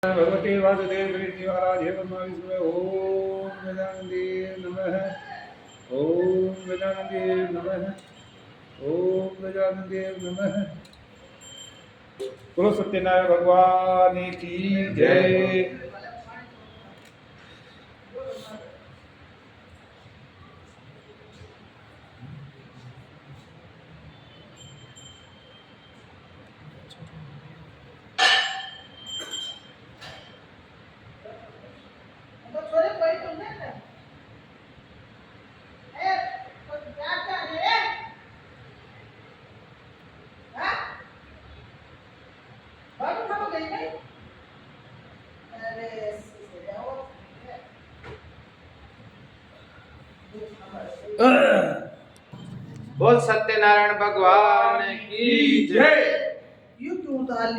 भगवते वासुदेव महाराज ओम वेदानंदे नमः। ओम वेदानंदे नमः। ओम वेदानंदे नमः। बोलो सत्यनारायण भगवान की जय। बोल सत्यनारायण भगवान की जय।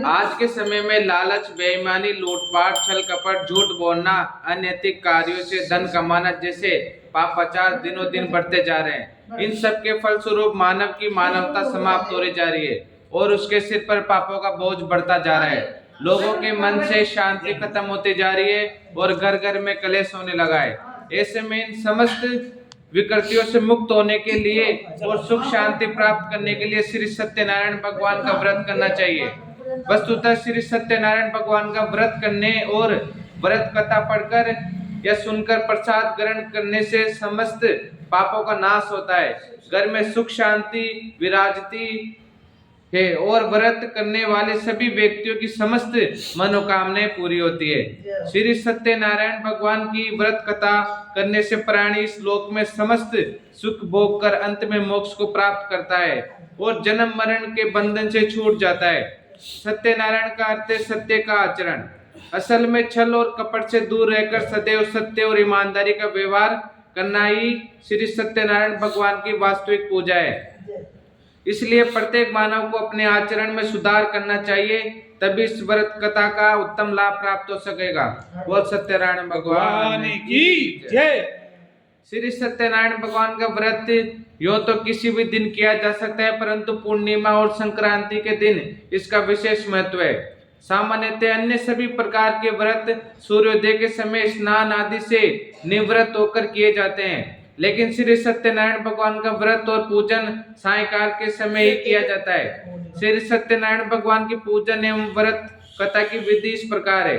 आज के समय में लालच, बेईमानी, लूटपाट, छल कपट, झूठ बोलना, अनैतिक कार्यों से धन कमाना जैसे पापाचार दिनों दिन बढ़ते जा रहे हैं। इन सब के फलस्वरूप मानव की मानवता समाप्त होती जा रही है और उसके सिर पर पापों का बोझ बढ़ता जा रहा है। लोगों के मन से शांति खत्म होती जा रही है और घर घर में कलेश होने लगा है। ऐसे में इन समस्त विकृतियों से मुक्त होने के लिए और सुख शांति प्राप्त करने के लिए श्री सत्यनारायण भगवान का व्रत करना चाहिए। वस्तुतः श्री सत्यनारायण भगवान का व्रत करने और व्रत कथा पढ़कर या सुनकर प्रसाद ग्रहण करने से समस्त पापों का नाश होता है, घर में सुख शांति विराजती है और व्रत करने वाले सभी व्यक्तियों की समस्त मनोकामनाएं पूरी होती है। श्री सत्यनारायण भगवान की व्रत कथा करने से प्राणी इस लोक में समस्त सुख भोग कर अंत में मोक्ष को प्राप्त करता है और जन्म मरण के बंधन से छूट जाता है। सत्यनारायण का अर्थ है सत्य का आचरण। असल में छल और कपट से दूर रहकर सदैव सत्य और ईमानदारी का व्यवहार करना ही श्री सत्यनारायण भगवान की वास्तविक पूजा है। इसलिए प्रत्येक मानव को अपने आचरण में सुधार करना चाहिए, तभी इस व्रत कथा का उत्तम लाभ प्राप्त हो सकेगा। बोल सत्यनारायण भगवान की जय। श्री सत्यनारायण भगवान का व्रत यो तो किसी भी दिन किया जा सकता है, परंतु पूर्णिमा और संक्रांति के दिन इसका विशेष महत्व है। सामान्यतः अन्य सभी प्रकार के व्रत सूर्योदय के समय स्नान आदि से निवृत्त होकर किए जाते हैं, लेकिन श्री सत्यनारायण भगवान का व्रत और पूजन सायंकाल के समय ही किया जाता है। श्री सत्यनारायण भगवान की पूजन एवं व्रत कथा की विधि इस प्रकार है।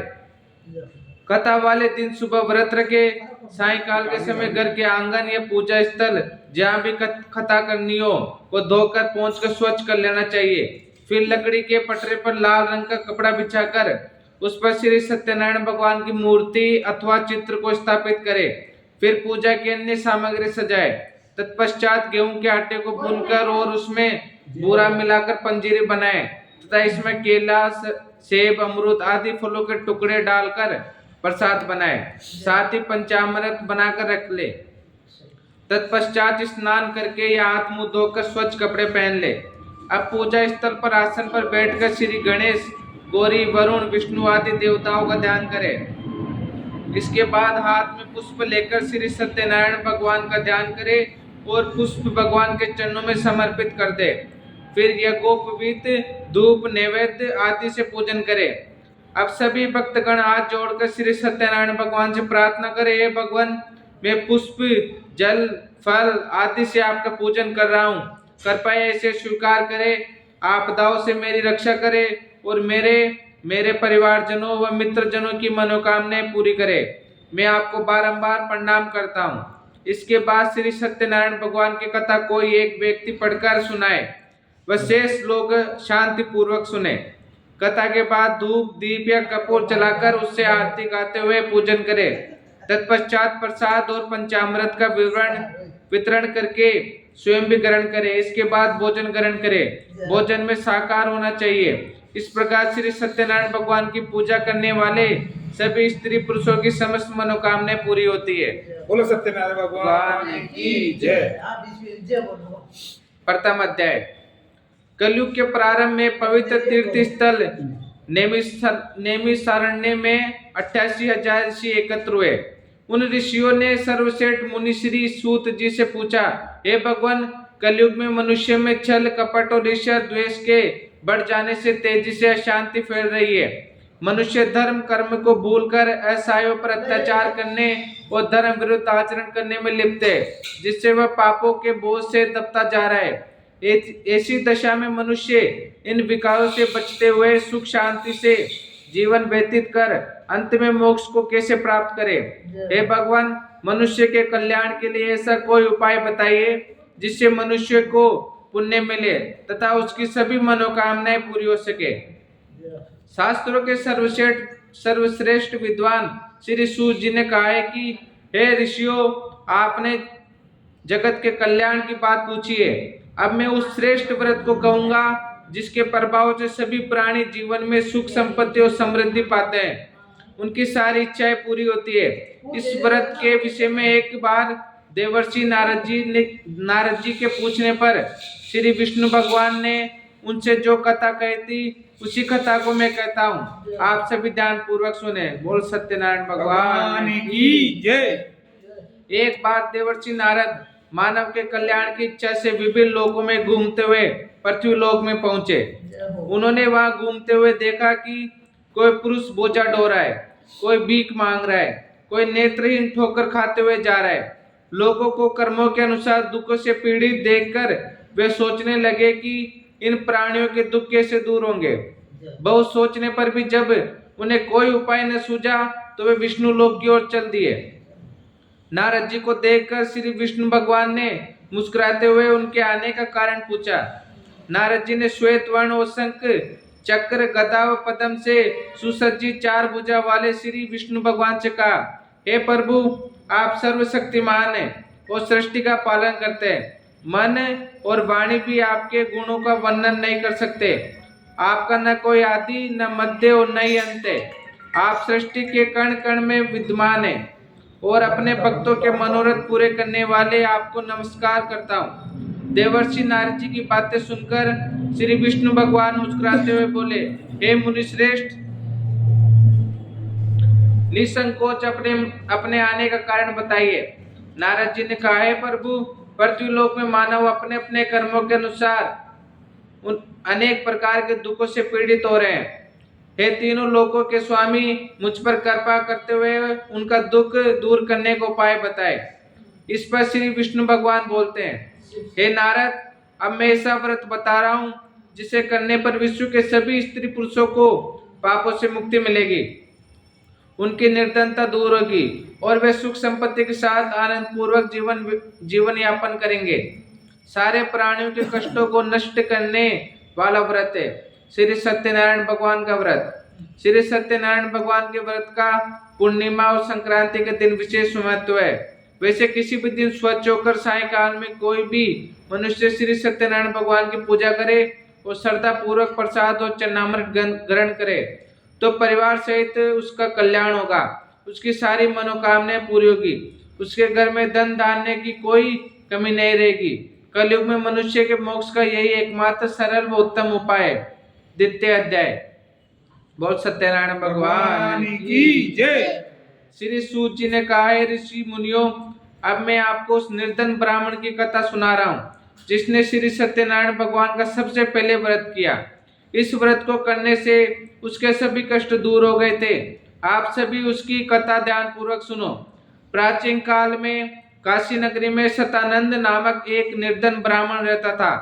कथा वाले दिन सुबह व्रत रखे, सायंकाल के समय घर के आंगन या पूजा स्थल जहाँ भी कथा करनी हो वो धोकर पहुंचकर स्वच्छ कर लेना चाहिए। फिर लकड़ी के पटरे पर लाल रंग का कपड़ा बिछाकर उस पर श्री सत्यनारायण भगवान की मूर्ति अथवा चित्र को स्थापित करे। फिर पूजा की अन्य सामग्री सजाए। तत्पश्चात गेहूं के आटे को भूनकर और उसमें बूरा मिलाकर पंजीरी बनाए तथा इसमें केला, सेब, अमरूद आदि फलों के टुकड़े डालकर प्रसाद बनाए। साथ ही पंचामृत बनाकर रख ले। तत्पश्चात स्नान करके या हाथ मुंह धोकर स्वच्छ कपड़े पहन ले। अब पूजा स्थल पर आसन पर बैठकर श्री गणेश, गौरी, वरुण, विष्णु आदि देवताओं का ध्यान करें। इसके बाद हाथ में पुष्प लेकर श्री सत्यनारायण भगवान का ध्यान करें और पुष्प भगवान के चरणों में समर्पित कर दे। फिर यज्ञोपवीत, धूप, नैवेद्य आदि से पूजन करें। अब सभी भक्तगण हाथ जोड़कर श्री सत्यनारायण भगवान से प्रार्थना करें, हे भगवान, मैं पुष्प, जल, फल आदि से आपका पूजन कर रहा हूँ, कृपया इसे स्वीकार करें, आपदाओं से मेरी रक्षा करें और मेरे परिवारजनों व मित्रजनों की मनोकामनाएं पूरी करें। मैं आपको बारंबार प्रणाम करता हूँ। इसके बाद श्री सत्यनारायण भगवान की कथा कोई एक व्यक्ति पढ़कर सुनाए व शेष लोग शांति पूर्वक सुने। कथा के बाद धूप, दीप या कपूर जलाकर उससे आरती गाते हुए पूजन करें। तत्पश्चात प्रसाद और पंचामृत का वितरण करके स्वयं भी ग्रहण करें। इसके बाद भोजन ग्रहण करें। भोजन में शाकाहार होना चाहिए। इस प्रकार श्री सत्यनारायण भगवान की पूजा करने वाले सभी स्त्री पुरुषों की समस्त मनोकामनाएं पूरी होती है। बोलो सत्यनारायण भगवान की जय। प्रथम अध्याय। कलयुग के प्रारंभ में पवित्र तीर्थ स्थल नैमिषारण्य में 88,000 ऋषि एकत्र हुए। उन ऋषियों ने सर्वश्रेष्ठ मुनि श्री सूत जी से पूछा, हे भगवान, कलयुग में मनुष्य में छल, कपट और ईर्ष्या, द्वेष के बढ़ जाने से तेजी से अशांति फैल रही है। मनुष्य धर्म कर्म को भूलकर असहायों पर अत्याचार करने और धर्म विरुद्ध आचरण करने में लिप्त है, जिससे वह पापों के बोझ से दबता जा रहा है। ऐसी दशा में मनुष्य इन विकारों से बचते हुए सुख शांति से जीवन व्यतीत कर अंत में मोक्ष को कैसे प्राप्त करे। हे भगवान, मनुष्य के कल्याण के लिए ऐसा कोई उपाय बताइए जिससे मनुष्य को पुण्य मिले तथा उसकी सभी मनोकामनाएं पूरी हो सके। शास्त्रों के सर्वश्रेष्ठ विद्वान श्री सूत जी ने कहा है कि हे ऋषियों, आपने जगत के कल्याण की बात पूछी है। अब मैं उस श्रेष्ठ व्रत को कहूंगा जिसके प्रभाव से सभी प्राणी जीवन में सुख संपत्ति और समृद्धि पाते हैं, उनकी सारी इच्छाएं पूरी होती है। इस व्रत के विषय में एक बार देवर्षि नारद जी के पूछने पर श्री विष्णु भगवान ने उनसे जो कथा कही थी उसी कथा को मैं कहता हूँ, आप सभी ध्यान पूर्वक सुने। बोल सत्यनारायण भगवान की जय। एक बार देवर्षि नारद मानव के कल्याण की इच्छा से विभिन्न लोकों में घूमते हुए पृथ्वी लोक में पहुंचे। उन्होंने वहां घूमते हुए देखा कि कोई पुरुष बोझा ढो रहा है, कोई भीख मांग रहा है, कोई नेत्रहीन ठोकर खाते हुए जा रहा है। लोगों को कर्मों के अनुसार दुखों से पीड़ित देखकर वे सोचने लगे कि इन प्राणियों के दुख कैसे दूर होंगे। बहुत सोचने पर भी जब उन्हें कोई उपाय न सूझा तो वे विष्णु लोक की ओर चल दिए। नारद जी को देखकर श्री विष्णु भगवान ने मुस्कुराते हुए उनके आने का कारण पूछा। नारद जी ने श्वेत वर्ण और शंख चक्र गदा व पद्म से सुसज्जित 4 भुजा वाले श्री विष्णु भगवान से कहा, हे प्रभु, आप सर्वशक्तिमान हैं और सृष्टि का पालन करते हैं। मन और वाणी भी आपके गुणों का वर्णन नहीं कर सकते। आपका न कोई आदि, न मध्य और न ही अंत है। आप सृष्टि के कण कण में विद्यमान हैं और अपने भक्तों के मनोरथ पूरे करने वाले आपको नमस्कार करता हूँ। देवर्षि नारद जी की बातें सुनकर श्री विष्णु भगवान मुस्कुराते हुए बोले, हे मुनिश्रेष्ठ, निसंकोच अपने आने का कारण बताइए। नारद जी ने कहा, है प्रभु, पृथ्वी लोक में मानव अपने अपने कर्मों के अनुसार उन अनेक प्रकार के दुखों से पीड़ित हो रहे हैं। हे तीनों लोकों के स्वामी, मुझ पर कृपा करते हुए उनका दुख दूर करने को उपाय बताए। इस पर श्री विष्णु भगवान बोलते हैं, हे नारद, अब मैं ऐसा व्रत बता रहा हूँ जिसे करने पर विश्व के सभी स्त्री पुरुषों को पापों से मुक्ति मिलेगी, उनकी निर्धनता दूर होगी और वे सुख संपत्ति के साथ आनंद पूर्वक जीवन यापन करेंगे। सारे प्राणियों के कष्टों को नष्ट करने वाला व्रत है श्री सत्यनारायण भगवान का व्रत। श्री सत्यनारायण भगवान के व्रत का पूर्णिमा और संक्रांति के दिन विशेष महत्व है। वैसे किसी भी दिन स्वच्छ होकर सायंकाल में कोई भी मनुष्य श्री सत्यनारायण भगवान की पूजा करे और श्रद्धा पूर्वक प्रसाद और चरणामृत ग्रहण करे तो परिवार सहित उसका कल्याण होगा, उसकी सारी मनोकामनाएं पूरी होगी, उसके घर में धन धान्य की कोई कमी नहीं रहेगी। कलयुग में मनुष्य के मोक्ष का यही एकमात्र सरल व उत्तम उपाय है। द्वितीय अध्याय। बहुत सत्यनारायण भगवान की जय। श्री सूत जी ने कहा, है ऋषि मुनियों, अब मैं आपको उस निर्धन ब्राह्मण की कथा सुना रहा हूँ जिसने श्री सत्यनारायण भगवान का सबसे पहले व्रत किया। इस व्रत को करने से उसके सभी कष्ट दूर हो गए थे। आप सभी उसकी कथा ध्यान पूर्वक सुनो। प्राचीन काल में काशी नगरी में सतानंद नामक एक निर्धन ब्राह्मण रहता था।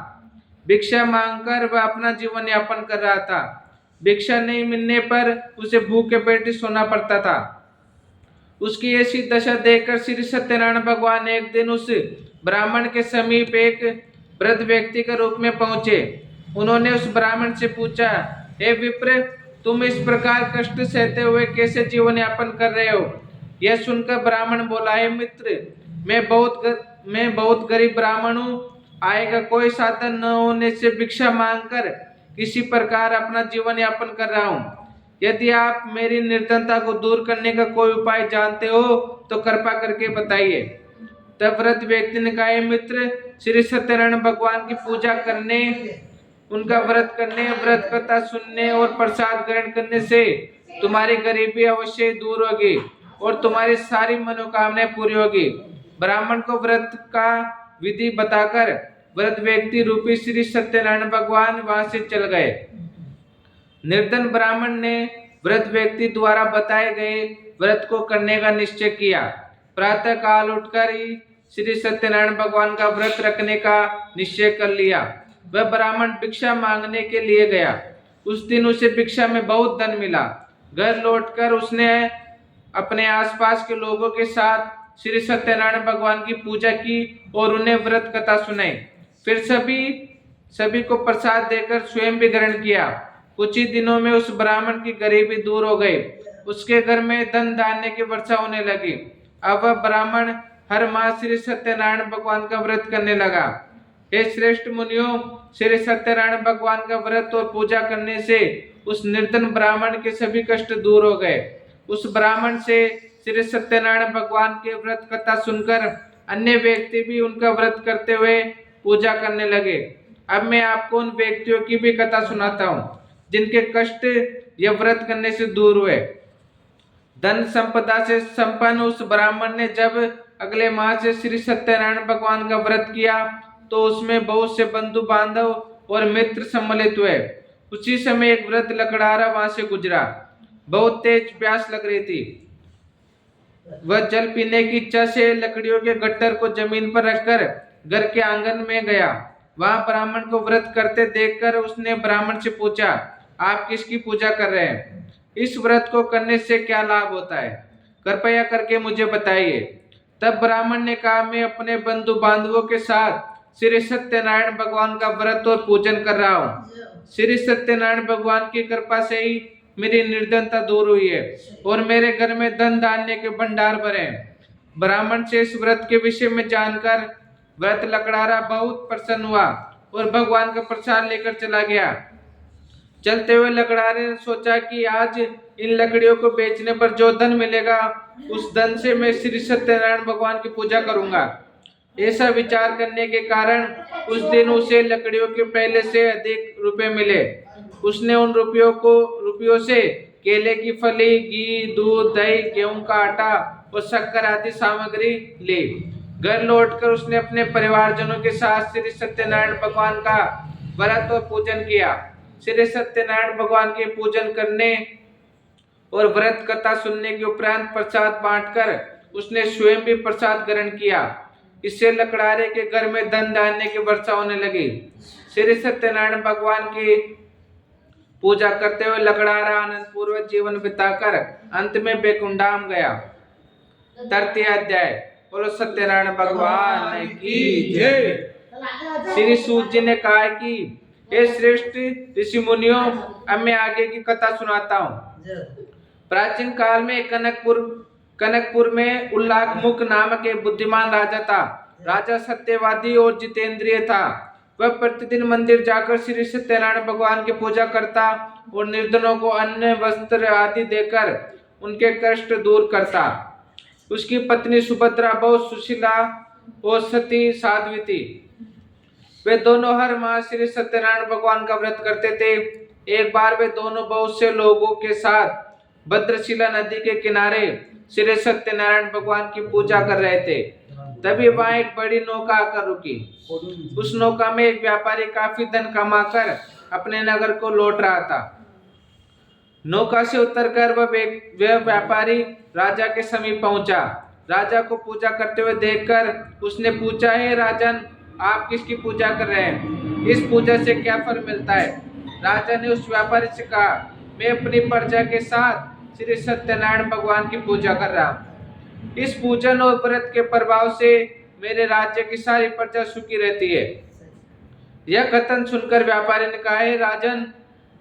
भिक्षा मांगकर वह अपना जीवन यापन कर रहा था। भिक्षा नहीं मिलने पर उसे भूखे पेट सोना पड़ता था। उसकी ऐसी दशा देखकर श्री सत्यनारायण भगवान एक दिन उस ब्राह्मण के समीप एक वृद्ध व्यक्ति के रूप में पहुंचे। उन्होंने उस ब्राह्मण से पूछा, हे विप्र, तुम इस प्रकार कष्ट सहते हुए कैसे जीवन यापन कर रहे हो? यह सुनकर ब्राह्मण बोला, हे मित्र, मैं बहुत गरीब ब्राह्मण हूँ। आय का कोई साधन न होने से भिक्षा मांगकर किसी प्रकार अपना जीवन यापन कर रहा हूँ। यदि आप मेरी निर्धनता को दूर करने का कोई उपाय जानते हो तो कृपा करके बताइए। तब वृद्ध व्यक्ति ने कहा, मित्र, श्री सत्यनारायण भगवान की पूजा करने, उनका व्रत करने, व्रत कथा सुनने और प्रसाद ग्रहण करने से तुम्हारी गरीबी अवश्य दूर होगी और तुम्हारी सारी मनोकामनाएं पूरी होगी। ब्राह्मण को व्रत का विधि बताकर वृद्ध व्यक्ति रूपी श्री सत्यनारायण भगवान वहां से चल गए। निर्धन ब्राह्मण ने वृद्ध व्यक्ति द्वारा बताए गए व्रत को करने का निश्चय किया। प्रातः काल उठकर ही श्री सत्यनारायण भगवान का व्रत रखने का निश्चय कर लिया। वह ब्राह्मण भिक्षा मांगने के लिए गया। उस दिन उसे भिक्षा में बहुत धन मिला। घर लौटकर उसने अपने आसपास के लोगों के साथ श्री सत्यनारायण भगवान की पूजा की और उन्हें व्रत कथा सुनाई। फिर सभी को प्रसाद देकर स्वयं भी ग्रहण किया। कुछ ही दिनों में उस ब्राह्मण की गरीबी दूर हो गई। उसके घर में धन धान्य की वर्षा होने लगी। अब वह ब्राह्मण हर माह श्री सत्यनारायण भगवान का व्रत करने लगा। हे श्रेष्ठ मुनियों, श्री सत्यनारायण भगवान का व्रत और पूजा करने से उस निर्धन ब्राह्मण के सभी कष्ट दूर हो गए। उस ब्राह्मण से श्री सत्यनारायण भगवान के व्रत कथा सुनकर अन्य व्यक्ति भी उनका व्रत करते हुए पूजा करने लगे। अब मैं आपको उन व्यक्तियों की भी कथा सुनाता हूँ जिनके कष्ट यह व्रत करने से दूर हुए। धन संपदा से संपन्न उस ब्राह्मण ने जब अगले माह से श्री सत्यनारायण भगवान का व्रत किया तो उसमें बहुत से बंधु बांधव और मित्र सम्मिलित हुए। उसी समय एक वृद्ध लकड़हारा वहां से गुजरा। बहुत तेज प्यास लग रही थी। वह जल पीने की इच्छा से लकड़ियों के गट्टर को जमीन पर रखकर घर के आंगन में गया। वहां ब्राह्मण को व्रत करते देखकर उसने ब्राह्मण से पूछा, आप किसकी पूजा कर रहे हैं? इस व्रत को करने से क्या लाभ होता है? कृपया करके मुझे बताइए। तब ब्राह्मण ने कहा, मैं अपने बंधु बांधवों के साथ श्री सत्यनारायण भगवान का व्रत और पूजन कर रहा हूँ। श्री सत्यनारायण भगवान की कृपा से ही मेरी निर्धनता दूर हुई है और मेरे घर में धन धान्य के भंडार भरे हैं। ब्राह्मण से इस व्रत के विषय में जानकर व्रत लकड़हारा बहुत प्रसन्न हुआ और भगवान का प्रसाद लेकर चला गया। चलते हुए लकड़हारे ने सोचा कि आज इन लकड़ियों को बेचने पर जो धन मिलेगा उस धन से मैं श्री सत्यनारायण भगवान की पूजा करूंगा। ऐसा विचार करने के कारण उस दिन उसे लकड़ियों के पहले से अधिक रुपए मिले। उसने उन रुपयों से केले की फली, घी, दूध, दही, गेहूं का आटा और शक्कर आदि सामग्री ली। घर लौटकर उसने अपने परिवारजनों के साथ श्री सत्यनारायण भगवान का व्रत और पूजन किया। श्री सत्यनारायण भगवान के पूजन करने और व्रत कथा सुनने के उपरांत प्रसाद बांटकर उसने स्वयं भी प्रसाद ग्रहण किया। इससे लकड़हारे के घर में धन धान्य की वर्षा होने लगी। श्री सत्यनारायण भगवान की पूजा करते हुए लकड़हारा आनंद पूर्वक जीवन बिताकर अंत में बैकुंठधाम गया। तृतीय अध्याय। बोलो सत्यनारायण भगवान की जय। श्री सूत जी ने कहा कि हे श्रेष्ठ ऋषि मुनियों, अब मैं आगे की कथा सुनाता हूँ। प्राचीन काल में कनकपुर में उल्लाखमुख नामक एक बुद्धिमान राजा था। राजा सत्यवादी और जितेंद्रिय था। वह प्रतिदिन मंदिर जाकर श्री सत्यनारायण भगवान की पूजा करता और निर्धनों को अन्न, वस्त्र आदि देकर उनके कष्ट दूर करता। उसकी पत्नी सुभद्रा बहुत सुशीला और सती साध्वी थी। वे दोनों हर माह श्री सत्यनारायण भगवान का व्रत करते थे। एक बार वे दोनों बहुत से लोगों के साथ भद्रशिला नदी के किनारे श्री सत्यनारायण भगवान की पूजा कर रहे थे। तभी वहां एक बड़ी नौका आकर रुकी। उस नौका में एक व्यापारी काफी धन कमाकर अपने नगर को लौट रहा था। नौका से उतरकर वह व्यापारी राजा के समीप पहुंचा। राजा को पूजा करते हुए देखकर उसने पूछा, हे राजन, आप किसकी पूजा कर रहे हैं? इस पूजा से क्या फल मिलता है? राजा ने उस व्यापारी से कहा, मैं अपनी प्रजा के साथ श्री सत्यनारायण भगवान की पूजा कर रहा हूँ। इस पूजन और व्रत के प्रभाव से मेरे राज्य की सारी प्रजा सुखी रहती है। यह कथन सुनकर व्यापारी ने कहा, हे राजन,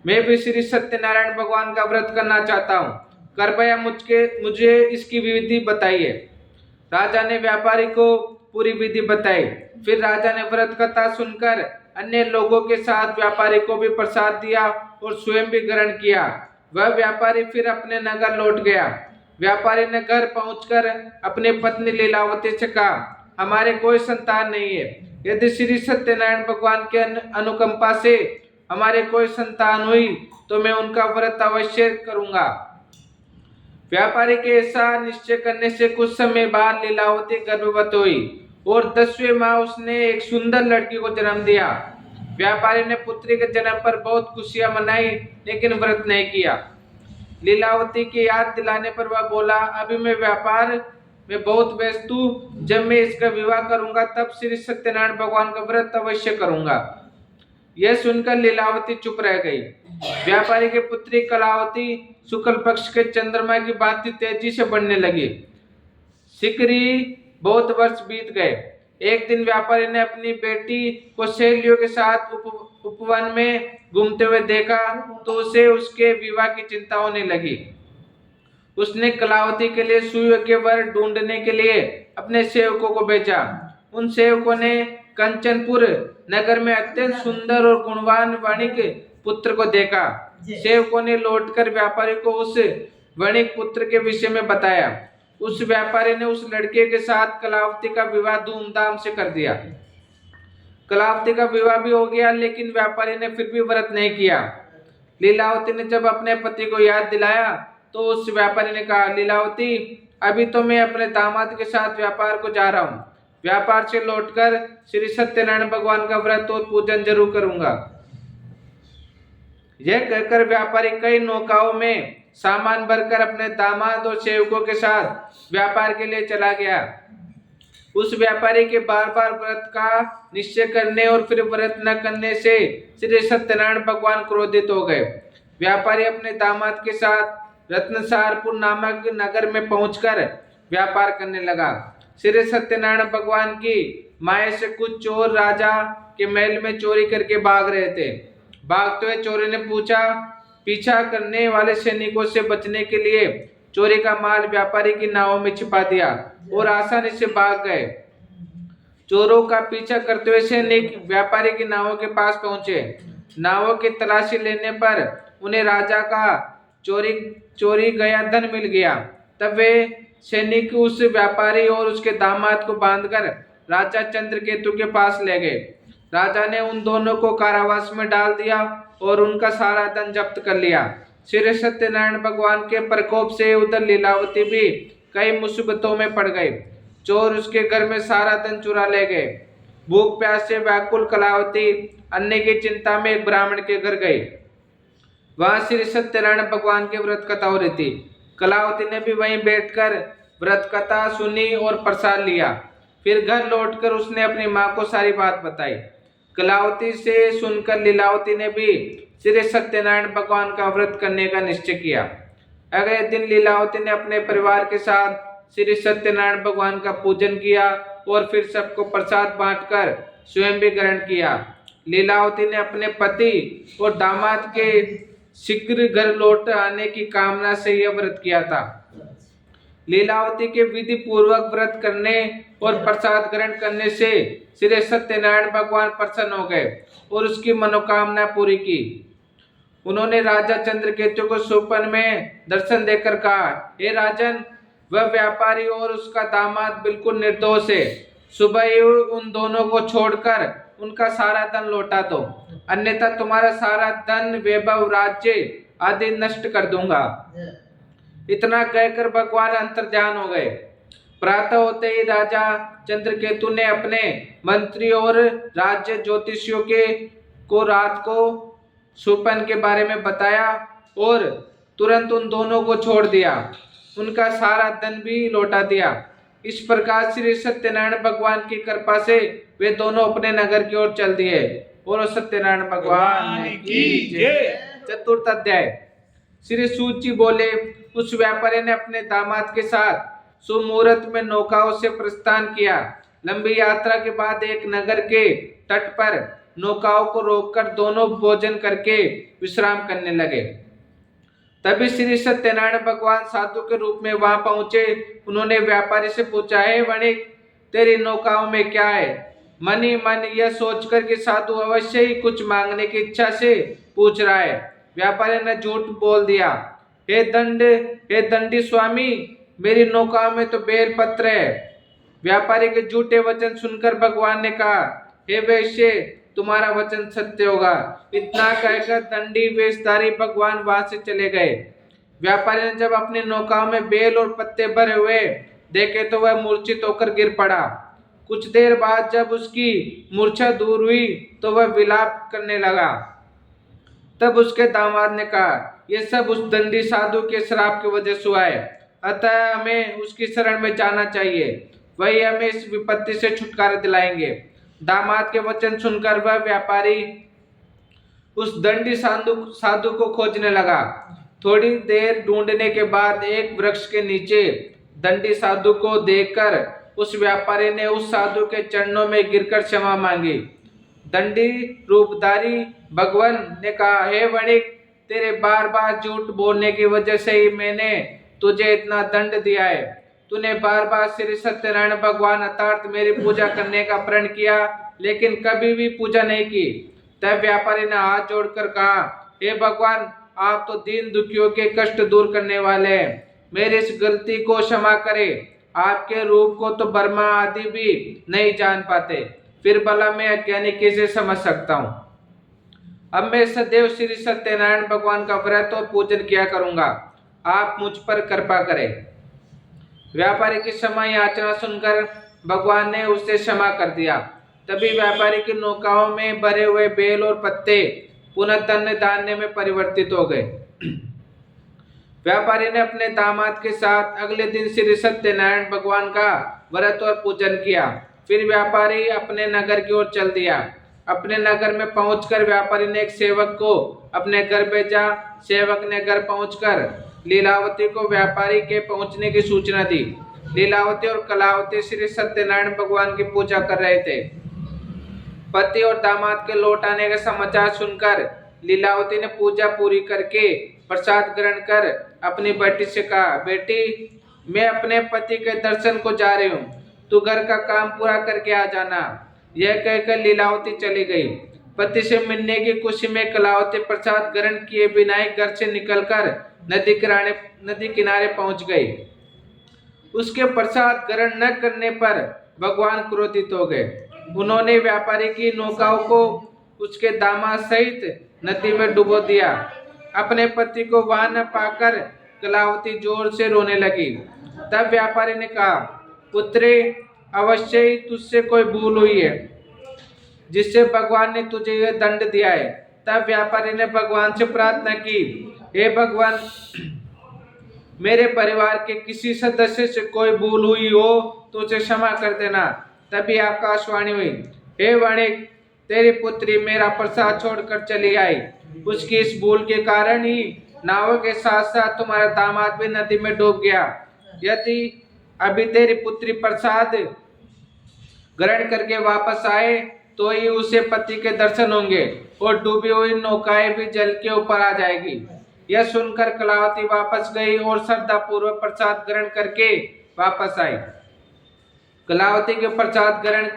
मैं भी श्री सत्यनारायण भगवान का व्रत करना चाहता हूँ। कृपया मुझे इसकी विधि बताइए। राजा ने व्यापारी को पूरी विधि बताई। फिर राजा ने व्रत कथा सुनकर अन्य लोगों के साथ व्यापारी को भी प्रसाद दिया और स्वयं भी ग्रहण किया। वह व्यापारी फिर अपने नगर लौट गया। व्यापारी ने घर पहुंचकर अपनी पत्नी लीलावती से कहा, हमारे कोई संतान नहीं है। यदि श्री सत्यनारायण भगवान के अनुकंपा से हमारे कोई संतान हुई तो मैं उनका व्रत अवश्य करूंगा। व्यापारी के ऐसा निश्चय करने से कुछ समय बाद लीलावती गर्भवती हुई और 10वें माह उसने एक सुंदर लड़की को जन्म दिया। व्यापारी ने पुत्री के जन्म पर बहुत खुशियां मनाई, लेकिन व्रत नहीं किया। लीलावती की याद दिलाने पर वह बोला, अभी मैं व्यापार में बहुत व्यस्त हूँ, जब मैं इसका विवाह करूंगा तब श्री सत्यनारायण भगवान का व्रत अवश्य करूंगा। यह सुनकर लीलावती चुप रह गई। व्यापारी की पुत्री कलावती शुक्ल पक्ष के चंद्रमा की भांति तेजी से बढ़ने लगी। सिकरी बहुत वर्ष बीत गए। एक दिन व्यापारी ने अपनी बेटी को सहेलियों के साथ उपवन में घूमते हुए देखा तो उसे उसके विवाह की चिंता होने लगी। उसने कलावती के लिए सुयोग्य वर ढूंढने के लिए अपने सेवकों को भेजा। उन सेवकों ने कंचनपुर नगर में अत्यंत सुंदर और गुणवान वणिक पुत्र को देखा। सेवकों ने लौटकर व्यापारी को उस वणिक पुत्र के विषय में बताया। उस व्यापारी ने उस लड़के के साथ कलावती का विवाह धूमधाम से कर दिया। कलावती का विवाह भी हो गया, लेकिन व्यापारी ने फिर भी व्रत नहीं किया। लीलावती ने जब अपने पति को याद दिलाया तो उस व्यापारी ने कहा, लीलावती, अभी तो मैं अपने दामाद के साथ व्यापार को जा रहा हूँ। व्यापार से लौटकर श्री सत्यनारायण भगवान का व्रत और पूजन जरूर करूंगा। यह कहकर व्यापारी कई नौकाओं में सामान भरकर अपने दामाद और सेवकों के साथ व्यापार के लिए चला गया। उस व्यापारी के बार बार व्रत का निश्चय करने और फिर व्रत न करने से श्री सत्यनारायण भगवान क्रोधित हो गए। व्यापारी अपने दामाद के साथ रत्नसारपुर नामक नगर में पहुंचकर व्यापार करने लगा। श्री सत्यनारायण भगवान की माया से कुछ चोर राजा के महल में चोरी करके भाग रहे थे। भागते हुए चोरी ने पीछा करने वाले सैनिकों से बचने के लिए चोरी का माल व्यापारी की नावों में छिपा दिया और आसानी से भाग गए। चोरों का पीछा करते हुए सैनिक व्यापारी की नावों के पास पहुंचे। नावों की तलाशी लेने पर उन्हें राजा का चोरी गया धन मिल गया। तब वे सैनिक उस व्यापारी और उसके दामाद को बांधकर राजा चंद्रकेतु के पास ले गए। राजा ने उन दोनों को कारावास में डाल दिया और उनका सारा धन जब्त कर लिया। श्री सत्यनारायण भगवान के प्रकोप से उधर लीलावती भी कई मुसीबतों में पड़ गई। चोर उसके घर में सारा धन चुरा ले गए। भूख प्यास से व्याकुल कलावती अन्न की चिंता में एक ब्राह्मण के घर गई। वहां श्री सत्यनारायण भगवान की व्रत कथा हो रही थी। कलावती ने भी वहीं बैठकर व्रत कथा सुनी और प्रसाद लिया। फिर घर लौटकर उसने अपनी माँ को सारी बात बताई। कलावती से सुनकर लीलावती ने भी श्री सत्यनारायण भगवान का व्रत करने का निश्चय किया। अगले दिन लीलावती ने अपने परिवार के साथ श्री सत्यनारायण भगवान का पूजन किया और फिर सबको प्रसाद बांटकर स्वयं भी ग्रहण किया। लीलावती ने अपने पति और दामाद के शीघ्र घर लौट आने की कामना से यह व्रत किया था। लीलावती के विधि पूर्वक व्रत करने और प्रसाद ग्रहण करने से श्री सत्यनारायण भगवान प्रसन्न हो गए और उसकी मनोकामना पूरी की। उन्होंने राजा चंद्रकेतु को स्वप्न में दर्शन देकर कहा, हे राजन, वह व्यापारी और उसका दामाद बिल्कुल निर्दोष है। सुबह ही उन दोनों को छोड़कर उनका सारा धन लौटा दो, अन्यथा तुम्हारा सारा धन, वैभव, राज्य आदि नष्ट कर दूंगा। इतना कहकर भगवान अंतर्ध्यान हो गए। प्रातः होते ही राजा चंद्रकेतु ने अपने मंत्री और राज्य ज्योतिषियों को रात को स्वप्न के बारे में बताया और तुरंत उन दोनों को छोड़ दिया। उनका सारा धन भी लौटा दिया। इस प्रकार श्री सत्यनारायण भगवान की कृपा से वे दोनों अपने नगर की ओर चल दिए। और सत्यनारायण भगवान की जय। चतुर्थ अध्याय। श्री सूत जी बोले, उस व्यापारी ने अपने दामाद के साथ सुमुहूर्त में नौकाओं से प्रस्थान किया। लंबी यात्रा के बाद एक नगर के तट पर नौकाओं को रोककर दोनों भोजन करके विश्राम करने लगे। तभी श्री सत्यनारायण भगवान साधु के रूप में वहां पहुंचे। उन्होंने व्यापारी से पूछा, हे वणिक, तेरी नौकाओं में क्या है? मन ही मन यह सोचकर कि साधु अवश्य ही कुछ मांगने की इच्छा से पूछ रहा है, व्यापारी ने झूठ बोल दिया। हे दंडी स्वामी, मेरी नौकाओं में तो बेल पत्र है। व्यापारी के झूठे वचन सुनकर भगवान ने कहा, हे वैश्य, तुम्हारा वचन सत्य होगा। इतना कहकर दंडी वेशधारी भगवान वहां से चले गए। व्यापारी ने जब अपनी नौकाओं में बेल और पत्ते भरे हुए देखे तो वह मूर्छित होकर गिर पड़ा। कुछ देर बाद जब उसकी मूर्छा दूर हुई तो वह विलाप करने लगा। तब उसके दामाद ने कहा, ये सब उस दंडी साधु के श्राप की वजह से हुआ है। अतः हमें उसकी शरण में जाना चाहिए, वही हमें इस विपत्ति से छुटकारा दिलाएंगे। दामाद के वचन सुनकर वह व्यापारी उस दंडी साधु को खोजने लगा। थोड़ी देर ढूंढने के बाद एक वृक्ष के नीचे दंडी साधु को देखकर उस व्यापारी ने उस साधु के चरणों में गिरकर क्षमा मांगी। दंडी रूपधारी भगवान ने कहा, हे वणिक, तेरे बार बार झूठ बोलने की वजह से ही मैंने तुझे इतना दंड दिया है। तूने बार बार श्री सत्यनारायण भगवान अर्थात मेरी पूजा करने का प्रण किया, लेकिन कभी भी पूजा नहीं की। तब व्यापारी ने हाथ जोड़कर कहा, हे भगवान, आप तो दीन दुखियों के कष्ट दूर करने वाले हैं, मेरी इस गलती को क्षमा करें। आपके रूप को तो ब्रह्मा आदि भी नहीं जान पाते, फिर भला मैं अज्ञानी कैसे समझ सकता हूँ। अब मैं सदैव श्री सत्यनारायण भगवान का व्रत और पूजन किया करूंगा, आप मुझ पर कृपा करें। व्यापारी की क्षमा याचना सुनकर भगवान ने उसे क्षमा कर दिया। तभी व्यापारी की नौकाओं में भरे हुए बेल और पत्ते पुनः धन धान्य में परिवर्तित हो गए। व्यापारी ने अपने दामाद के साथ अगले दिन श्री सत्यनारायण भगवान का व्रत और पूजन किया। फिर व्यापारी अपने नगर की ओर चल दिया। अपने नगर में पहुंचकर व्यापारी ने एक सेवक को अपने घर भेजा। सेवक ने घर पहुंचकर लीलावती को व्यापारी के पहुंचने की सूचना दी। लीलावती और कलावती श्री सत्यनारायण भगवान की पूजा कर रहे थे। पति और दामाद के लौट आने का समाचार सुनकर लीलावती ने पूजा पूरी करके प्रसाद ग्रहण कर अपनी बेटी से कहा, बेटी, मैं अपने पति के दर्शन को जा रही हूँ, तू घर का काम पूरा करके आ जाना। यह कहकर लीलावती चली गई। पति से मिलने की खुशी में कलावती प्रसाद ग्रहण किए बिना ही घर से निकलकर नदी किनारे पहुंच गई। उसके प्रसाद ग्रहण न करने पर भगवान क्रोधित हो गए। उन्होंने व्यापारी की नौकाओं को उसके दामाद सहित नदी में डुबो दिया। अपने पति को वहां न पाकर कलावती जोर से रोने लगी। तब व्यापारी ने कहा, पुत्री, अवश्य ही तुझसे कोई भूल हुई है जिससे भगवान ने तुझे यह दंड दिया है। तब व्यापारी ने भगवान से प्रार्थना की, हे भगवान, मेरे परिवार के किसी सदस्य से कोई भूल हुई हो तो उसे क्षमा कर देना। तभी आकाशवाणी हुई, हे वणिक, तेरी पुत्री मेरा प्रसाद छोड़कर चली आई। उसकी इस भूल के कारण ही नाव के साथ साथ तुम्हारा दामाद भी नदी में डूब गया। यदि अभी तेरी पुत्री प्रसाद ग्रहण करके वापस आए तो ही उसे पति के दर्शन होंगे और डूबी हुई नौकाएं भी जल के ऊपर आ जाएगी। यह सुनकर कलावती वापस गई और श्रद्धा पूर्वक प्रसाद ग्रहण करके वापस आई। कलावती के प्रसाद ग्रहण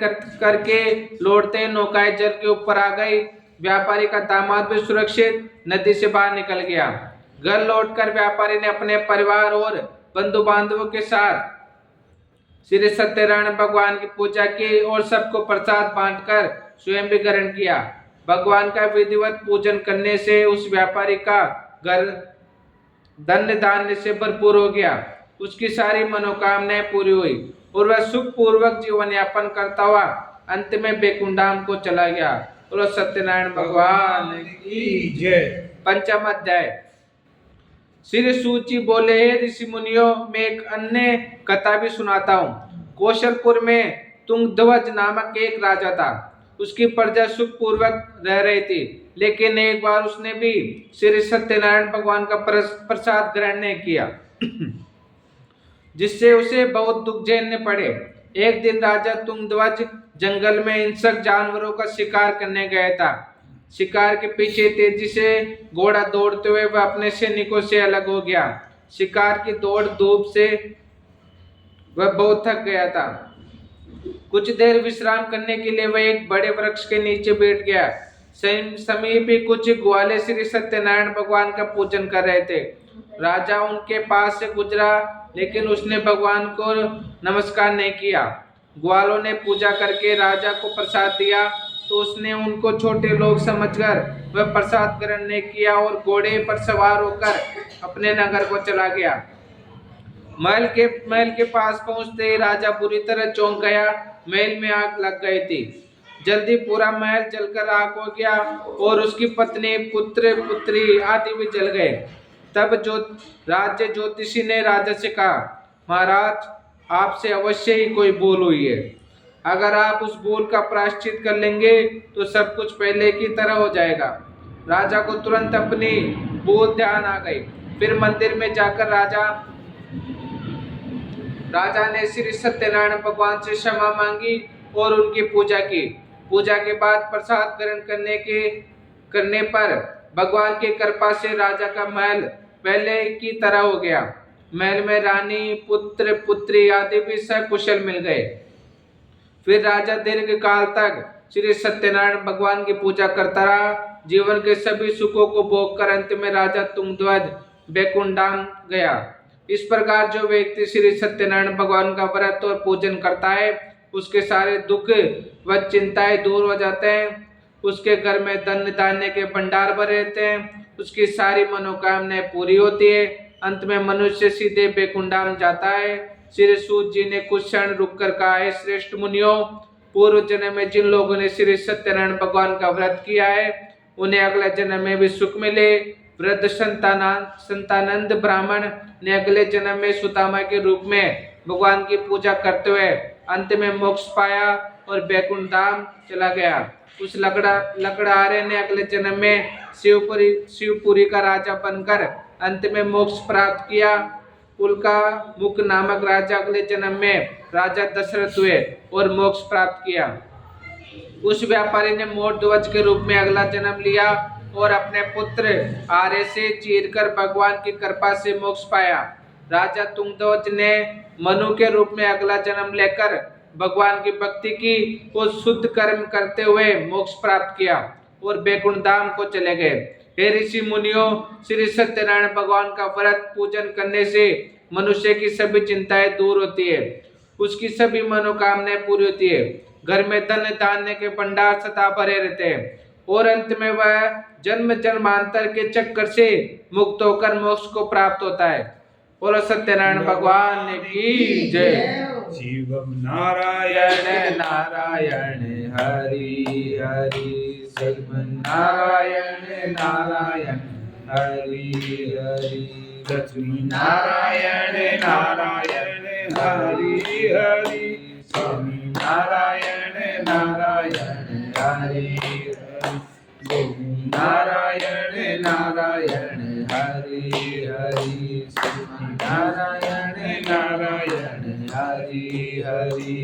करके लौटते नौकाएं जल के ऊपर आ गई। व्यापारी का दामाद भी सुरक्षित नदी से बाहर निकल गया। घर लौटकर व्यापारी ने अपने परिवार और बंधु बांधवों के साथ श्री सत्यनारायण भगवान की पूजा की और सबको प्रसाद बांटकर स्वयं भी ग्रहण किया। भगवान का विधिवत पूजन करने से उस व्यापारी का घर धन धान्य से भरपूर हो गया। उसकी सारी मनोकामनाएं पूरी हुई और वह सुख पूर्वक जीवन यापन करता हुआ अंत में बैकुंठाम को चला गया। और सत्यनारायण भगवान की जय। पंचम अध्याय। श्री सूची बोले, हे ऋषि मुनियों, मैं एक अन्य कथा भी सुनाता हूँ। कौशलपुर में तुंगध्वज नामक एक राजा था। उसकी प्रजा सुख पूर्वक रह रही थी, लेकिन एक बार उसने भी श्री सत्यनारायण भगवान का प्रसाद ग्रहण नहीं किया, जिससे उसे बहुत दुख झेलने पड़े। एक दिन राजा तुंगध्वज जंगल में हिंसक जानवरों का शिकार करने गया था। शिकार के पीछे तेजी से घोड़ा दौड़ते हुए वह अपने सैनिकों से अलग हो गया। शिकार की दौड़ धूप से वह बहुत थक गया था। कुछ देर विश्राम करने के लिए वह एक बड़े वृक्ष के नीचे बैठ गया। समीप ही कुछ ग्वाले श्री सत्यनारायण भगवान का पूजन कर रहे थे। राजा उनके पास से गुजरा, लेकिन उसने भगवान को नमस्कार नहीं किया। ग्वालों ने पूजा करके राजा को प्रसाद दिया तो उसने उनको छोटे लोग समझकर वह प्रसाद ग्रहण नहीं किया और घोड़े पर सवार होकर अपने नगर को चला गया। महल के पास पहुंचते ही राजा बुरी तरह चौंक गया। महल में आग लग गई थी। जल्दी पूरा महल जलकर आग हो गया और उसकी पत्नी, पुत्र, पुत्री आदि भी जल गए। तब राज्य ज्योतिषी ने राजा से कहा, महाराज, आपसे अवश्य ही कोई भूल हुई है। अगर आप उस भूल का प्रायश्चित कर लेंगे तो सब कुछ पहले की तरह हो जाएगा। राजा को तुरंत अपनी भूल ध्यान आ गई। फिर मंदिर में जाकर राजा ने श्री सत्यनारायण भगवान से क्षमा मांगी और उनकी पूजा की। पूजा के बाद प्रसाद ग्रहण करने पर भगवान की कृपा से राजा का महल पहले की तरह हो गया। महल में रानी, पुत्र, पुत्री आदि भी सकुशल मिल गए। फिर राजा दीर्घ काल तक श्री सत्यनारायण भगवान की पूजा करता रहा। जीवन के सभी सुखों को भोग कर अंत में राजा तुंगध्वज बैकुंठ धाम गया। इस प्रकार जो व्यक्ति श्री सत्यनारायण भगवान का व्रत और पूजन करता है, उसके सारे दुख व चिंताएं दूर हो जाते हैं। उसके घर में धन धान्य के भंडार भरे रहते हैं। उसकी सारी मनोकामनाएं पूरी होती है। अंत में मनुष्य सीधे बैकुंठ धाम जाता है। श्री सूत जी ने कुछ क्षण रुककर कहा है, श्रेष्ठ मुनियों, पूर्व जन्म में जिन लोगों ने श्री सत्यनारायण भगवान का व्रत किया है, उन्हें अगले जन्म में भी सुख मिले। वृद्ध संतानंद ब्राह्मण ने अगले जन्म में सुदामा के रूप में भगवान की पूजा करते हुए अंत में मोक्ष पाया और बैकुंठ धाम चला गया। उस लकड़हारे ने अगले जन्म में शिवपुरी का राजा बनकर अंत में मोक्ष प्राप्त किया। उल्का मुख नामक राजा अगले जन्म में राजा दशरथ हुए और मोक्ष प्राप्त किया। उस व्यापारी ने मोर ध्वज के रूप में अगला जन्म लिया और अपने पुत्र आर्य से चीरकर भगवान की कृपा से मोक्ष पाया। राजा तुंगध्वज ने मनु के रूप में अगला जन्म लेकर भगवान की भक्ति की और शुद्ध कर्म करते हुए मोक्ष प्राप्त किया और बैकुंठ धाम को चले गए। हे ऋषि मुनियों, श्री सत्यनारायण भगवान का व्रत पूजन करने से मनुष्य की सभी चिंताएं दूर होती है, उसकी सभी मनोकामनाएं पूरी होती है। घर में धन धान्य के भंडार सदा भरे रहते हैं और अंत में वह जन्म जन्मांतर के चक्कर से मुक्त होकर मोक्ष को प्राप्त होता है। बोलो सत्यनारायण भगवान की जय। शिवम नारायण नारायण हरि हरि, शिव नारायण नारायण हरि हरि, लक्ष्मी नारायण नारायण हरि हरि, स्वामी नारायण नारायण हरि हरि, गोविंद नारायण नारायण हरि हरि, स्वामी नारायण नारायण हरि हरि।